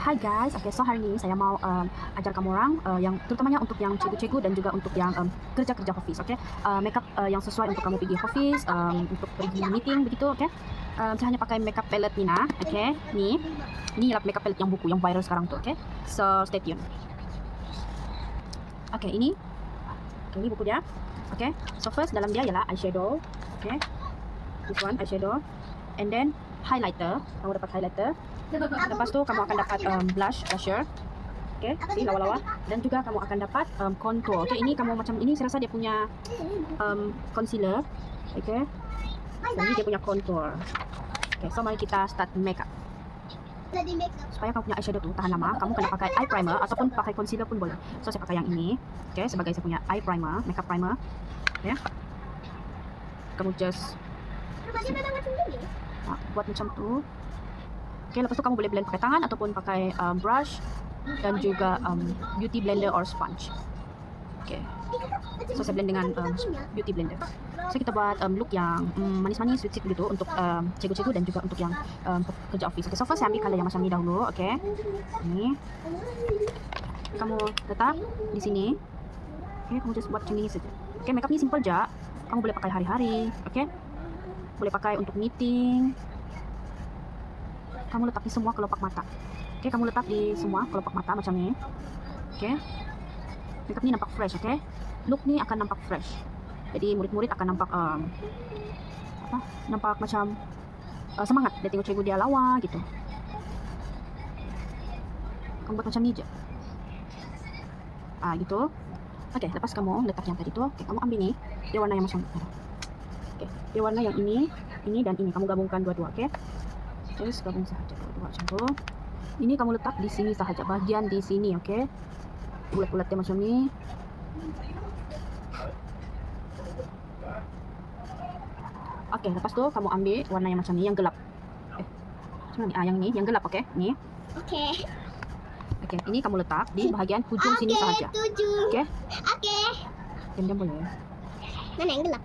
Hai guys, so hari ini saya mau ajar kamu orang yang terutamanya untuk yang cikgu-cikgu dan juga untuk yang kerja-kerja office, makeup yang sesuai untuk kamu pergi office, untuk pergi meeting begitu, saya hanya pakai makeup palette Nina, ni ialah makeup palette yang buku yang viral sekarang tuh, so stay tune. Ini buku dia, so first dalam dia ialah eyeshadow, this one eyeshadow, and then highlighter, kamu dapat highlighter. Lepas tu kamu akan dapat blusher, si lawa-lawa, dan juga kamu akan dapat contour. Ini kamu macam ini, saya rasa dia punya concealer, ini dia punya contour. So mari kita start makeup. Supaya kamu punya eyeshadow tu tahan lama, kamu kena pakai eye primer ataupun pakai concealer pun boleh. So saya pakai yang ini, sebagai saya punya eye primer, makeup primer. Kamu just buat macam tu. Lepas tu kamu boleh blend pakai tangan ataupun pakai brush dan juga beauty blender or sponge. So saya blend dengan beauty blender. So kita buat look yang manis-manis, sweet gitu untuk cikgu-cikgu dan juga untuk yang kerja office. So first saya ambil color yang macam ni dahulu, Ini. Kamu letak di sini. Kamu just buat macam ni saja. Makeup ni simple je. Kamu boleh pakai hari-hari, Boleh pakai untuk meeting. Kamu letak di semua kelopak mata. Kamu letak di semua kelopak mata macam ni. Makeup ni nampak fresh, Look ni akan nampak fresh. Jadi murid-murid akan nampak nampak macam semangat. Dia tengok cikgu dia lawa gitu. Kamu buat macam ni je. Gitu. Lepas kamu letak yang tadi tu, kamu ambil ni. Dia warna yang macam ni. Dia warna yang ini dan ini. Kamu gabungkan dua-dua, Terus gabung sahaja dua macam tu. Ini kamu letak di sini sahaja, bahagian di sini, Bulat-bulat dia macam ni. Lepas tu kamu ambil warna yang macam ni, yang gelap. Macam ni? Yang ni, yang gelap, Ni. Ini kamu letak di bahagian hujung sini sahaja. Diam-diam boleh. Mana yang gelap?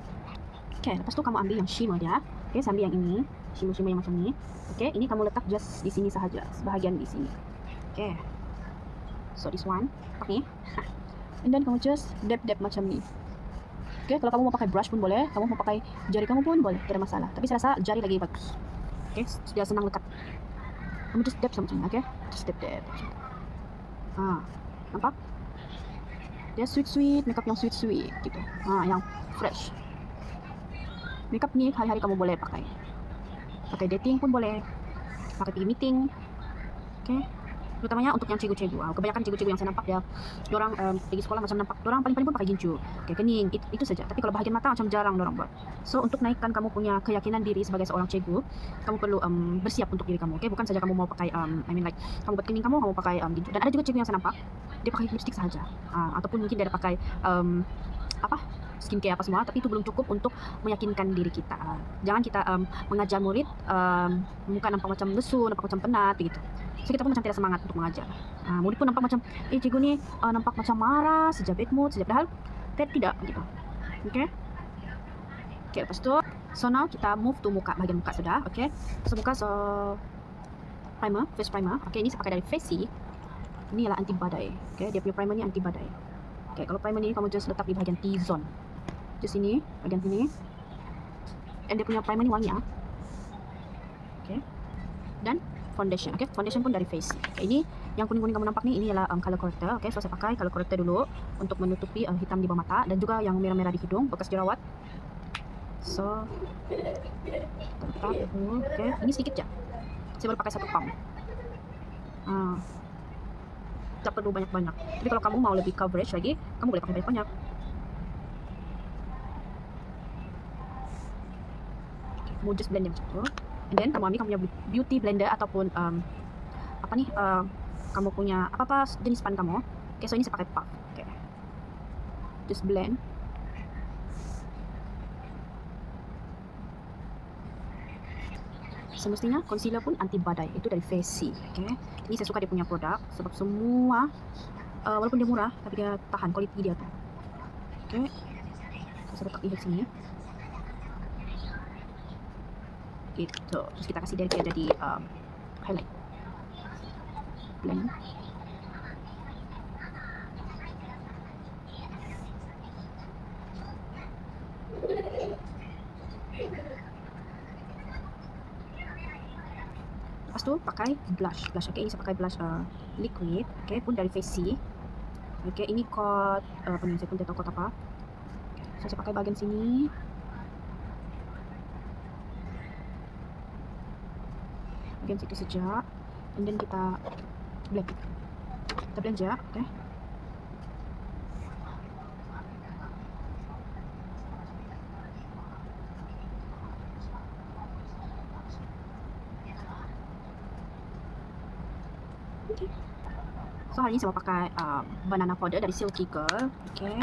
Lepas tu kamu ambil yang shimmer dia. Saya ambil yang ini, shimmer yang macam ni. Ini kamu letak just di sini sahaja, sebahagian di sini. So this one, pakai. And then kamu just dab macam ni. Kalau kamu mau pakai brush pun boleh, kamu mau pakai jari kamu pun boleh, tidak ada masalah. Tapi saya rasa jari lagi bagus. Sudah senang lekat. Kamu just dab macam ni, Just dab. Nampak? Dia sweet, makeup yang sweet gitu. Yang fresh. Makeup ni hari-hari kamu boleh pakai. Pakai dating pun boleh. Pakai pergi meeting. Terutamanya untuk yang cikgu-cikgu. Kebanyakan cikgu-cikgu yang saya nampak diorang pergi sekolah macam nampak diorang paling-paling pun pakai gincu. Kening, itu saja. Tapi kalau bahagian mata macam jarang diorang buat. So untuk naikkan kamu punya keyakinan diri sebagai seorang cikgu, kamu perlu bersiap untuk diri kamu. Bukan saja kamu mau pakai kamu buat kening kamu pakai gincu. Dan ada juga cikgu yang saya nampak dia pakai lipstick sahaja. Ataupun mungkin dia ada pakai skincare apa semua, tapi itu belum cukup untuk meyakinkan diri kita. Jangan kita mengajar murid muka nampak macam lesu, nampak macam penat begitu. So kita pun macam tidak semangat untuk mengajar. Murid pun nampak macam cikgu ni nampak macam marah, saja bad mood, saja padahal tidak gitu. Lepas tu so now kita move to muka, bahagian muka sudah. So muka, primer, face primer. Ini saya pakai dari Facey. Ini adalah anti badai. Dia punya primer ni anti badai. Kalau primer ni kamu just letak di bahagian T-zone. Just sini, bahagian sini. And dia punya primer ni wangi. Dan foundation. Foundation pun dari Face. Ini yang kuning-kuning kamu nampak ni, ini adalah color corrector. So saya pakai color corrector dulu untuk menutupi hitam di bawah mata dan juga yang merah-merah di hidung bekas jerawat. So letak dulu. Ini sedikit je. Saya baru pakai 1 pump. Tak perlu banyak-banyak. Tapi kalau kamu mau lebih coverage lagi, kamu boleh pakai banyak-banyak. Kamu just blend macam tu. And then kamu ambil kamu punya beauty blender ataupun kamu punya apa-apa jenis pan kamu. So ini saya pakai puff. Just blend. Semestinya concealer pun anti badai, itu dari Facey. Ini saya suka dia punya produk sebab semua walaupun dia murah tapi dia tahan kualiti dia tu. Saya letak di sini. Gitu. Terus kita kasih dia jadi highlight. blend. Lepas tu pakai blush. Okay, ini saya pakai blush liquid. Okay, pun dari Face. Okay, ini coat apa ni, saya pun tak tahu coat apa. So saya pakai bahagian sini. Bahagian situ saja. And then kita blend. Kita blend je, okay. Okay. So hari ni saya mau pakai banana powder dari Silky Girl. Okay.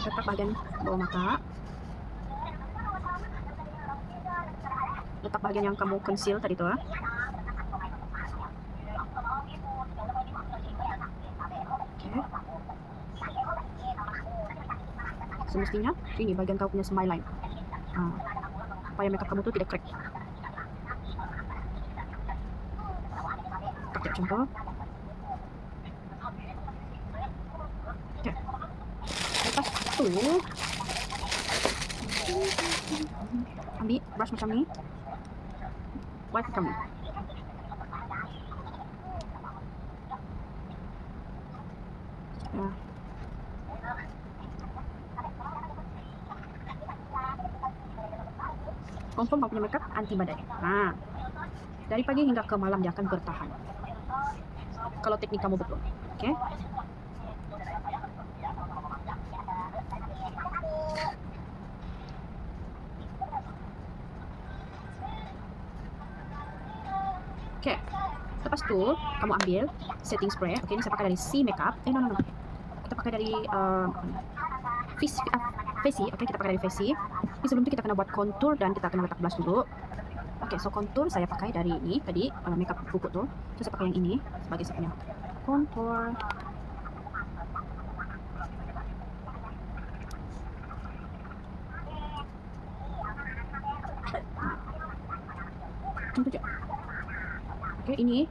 Letak bahagian bawah mata. Letak bahagian yang kamu conceal tadi tu. Okay. Semestinya ini bahagian kau punya smile line. Supaya makeup kamu tu tidak crack. Pakai contoh. Okay. Lepas tu ambil brush macam ni, wipe kamu. Confirm kau punya makeup anti badai. Dari pagi hingga ke malam dia akan bertahan. Kalau teknik kamu betul. Okay. Okay. Lepas tu kamu ambil setting spray. Okay, ini saya pakai dari C Makeup. No. Kita pakai dari Face. Okay, kita pakai dari Face. Tapi sebelum itu kita kena buat contour dan kita kena letak blush dulu. Okay, so contour saya pakai dari ini tadi, makeup buku tu. So saya pakai yang ini sebagai saya punya contour. Contoh je. Okay, ini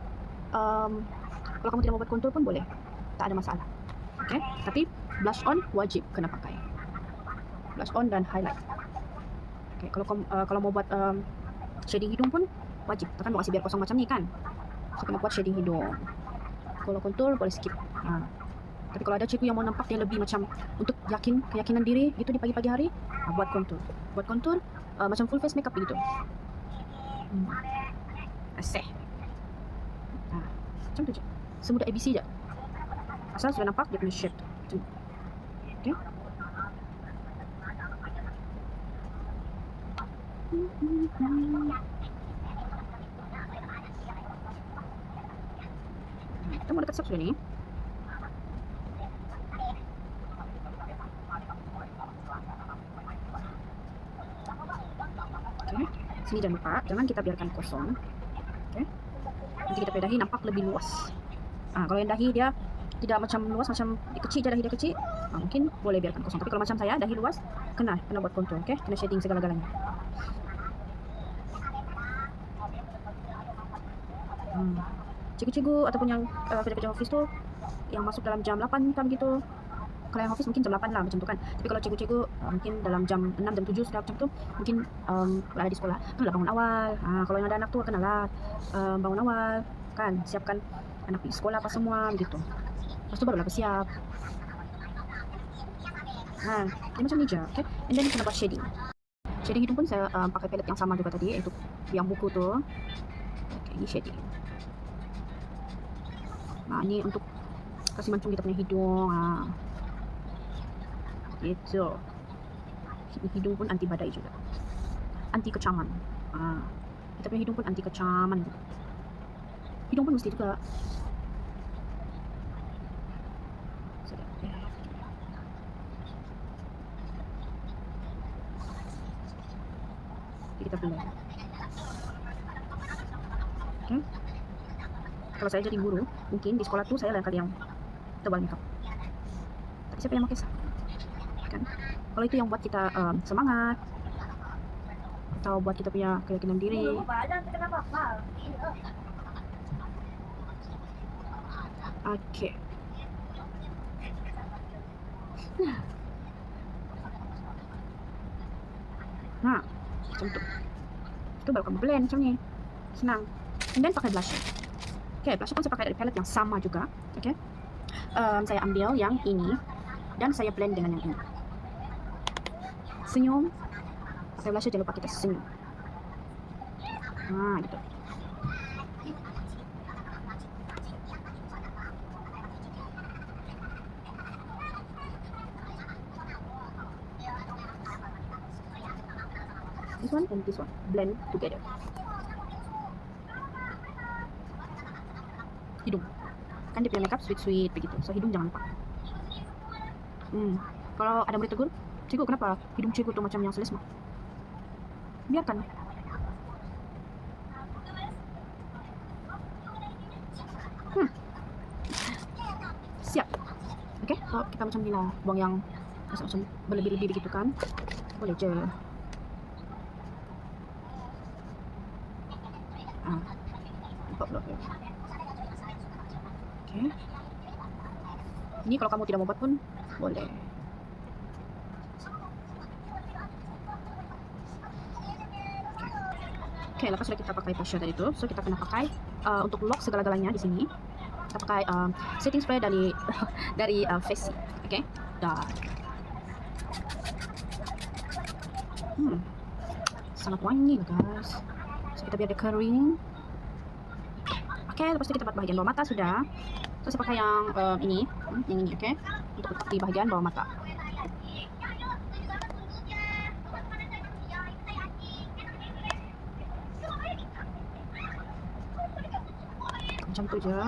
kalau kamu tidak mau buat contour pun boleh, tak ada masalah. Okay, tapi blush on wajib kena pakai. Blush on dan highlight. Okay, kalau mau buat shading hidung pun wajib. Takkan mau kasih biar kosong macam ni kan. So kena buat shading hidung. Kalau contour boleh skip. Tapi kalau ada cikgu yang mau nampak dia lebih macam untuk keyakinan diri gitu di pagi-pagi hari, buat contour. Buat contour macam full face makeup begitu. Asih. Macam tu je. Semudah ABC je. Asal sudah nampak dia punya shape tu. Okay. Kita mau dekat sudah ni. Okay. Sini jangan lupa, jangan kita biarkan kosong. Okay. Nanti kita punya dahi nampak lebih luas. Kalau yang dahi dia tidak macam luas, macam kecil je dahi dia kecil, mungkin boleh biarkan kosong. Tapi kalau macam saya dahi luas, kena buat contour. Okay. Kena shading segala-galanya. Cikgu-cikgu ataupun yang kerja-kerja office tu yang masuk dalam jam 8 kan begitu. Kalau yang office mungkin jam 8 lah macam tu kan. Tapi kalau cikgu-cikgu mungkin dalam jam 6, jam 7 sudah macam tu, mungkin ada di sekolah, kenalah bangun awal. Kalau yang ada anak tu kenalah bangun awal kan, siapkan anak pergi sekolah apa semua begitu. Lepas tu barulah bersiap. Dia macam ni je. Okay. And then kena buat shading. Shading hidung pun saya pakai palette yang sama juga tadi, iaitu yang buku tu. Okay, ini shading. Ini untuk kasih mancung kita punya hidung. Gitu. Hidung pun anti badai juga. Anti kecaman. Kita punya hidung pun anti kecaman. Hidung pun mesti juga. Kita blend. Okay. Kalau saya jadi guru, mungkin di sekolah tuh saya lain kali yang tebal makeup. Tapi siapa yang pakai kan? Kalau itu yang buat kita semangat, atau buat kita punya keyakinan diri. Oke. Nah, macam tu. Itu baru kamu blend macam ni. Senang. And then pakai blusher. Okay, blusher pun saya pakai dari palette yang sama juga. Okay. Saya ambil yang ini dan saya blend dengan yang ini. Senyum. Pakai blusher jangan lupa kita senyum. Nah, gitu. This one and this one blend together. Hidung kan dia punya makeup sweet begitu, so hidung jangan lupa. Kalau ada murid tegur, cikgu kenapa hidung cikgu tuh macam yang selesma? Biarkan. Siap. Oke, so kita macam ni lah, buang yang macam berlebih-lebih begitu kan, boleh je. Nampak pula. Oke. Ini kalau kamu tidak mau buat pun boleh. Oke, lepas sudah kita pakai blusher tadi itu, so kita kena pakai untuk lock segala-galanya di sini. Kita pakai setting spray dari dari Fessy. Oke, dah. Sangat wangi guys. So kita biar dia kering. Oke, lepas itu kita buat bahagian bawah mata sudah. So saya pakai yang ini, oke, untuk letak di bahagian bawah mata. Macam tu je.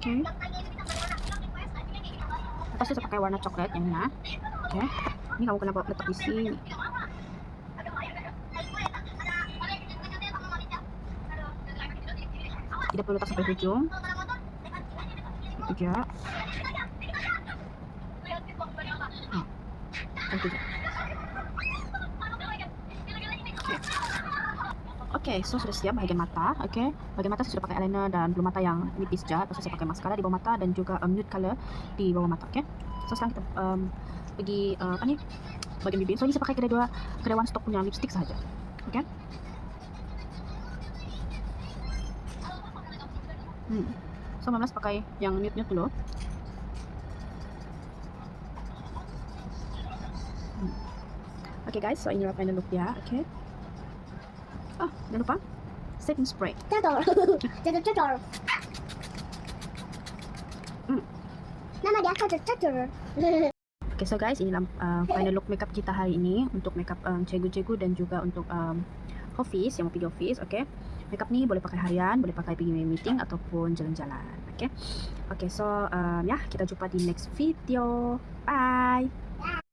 Oke. Lepas itu saya pakai warna coklat yang ini. Oke. Ini kamu kena letak di sini. Tidak perlu letak sampai ujung. Itu aja. Itu aja. Oke, so sudah siap bahagian mata. Oke, bahagian mata saya sudah pakai eyeliner dan bulu mata yang nipis je. Terus saya pakai mascara di bawah mata dan juga nude color di bawah mata. Oke, so sekarang kita pergi apa ni? Bagian bibir. So ini saya pakai kedai One Stop punya lipstick saja. Oke. So Mamlas pakai yang nude dulu. Oke guys, so inilah final look dia. Oke. Oh, jangan lupa setting spray. Cocor. Cocor. Nama dia cocor. Okay, so guys, inilah final look makeup kita hari ini untuk makeup cikgu-cikgu dan juga untuk office yang mau pergi office. Okay, makeup ni boleh pakai harian, boleh pakai pergi meeting ataupun jalan-jalan. Okay, so ya kita jumpa di next video. Bye.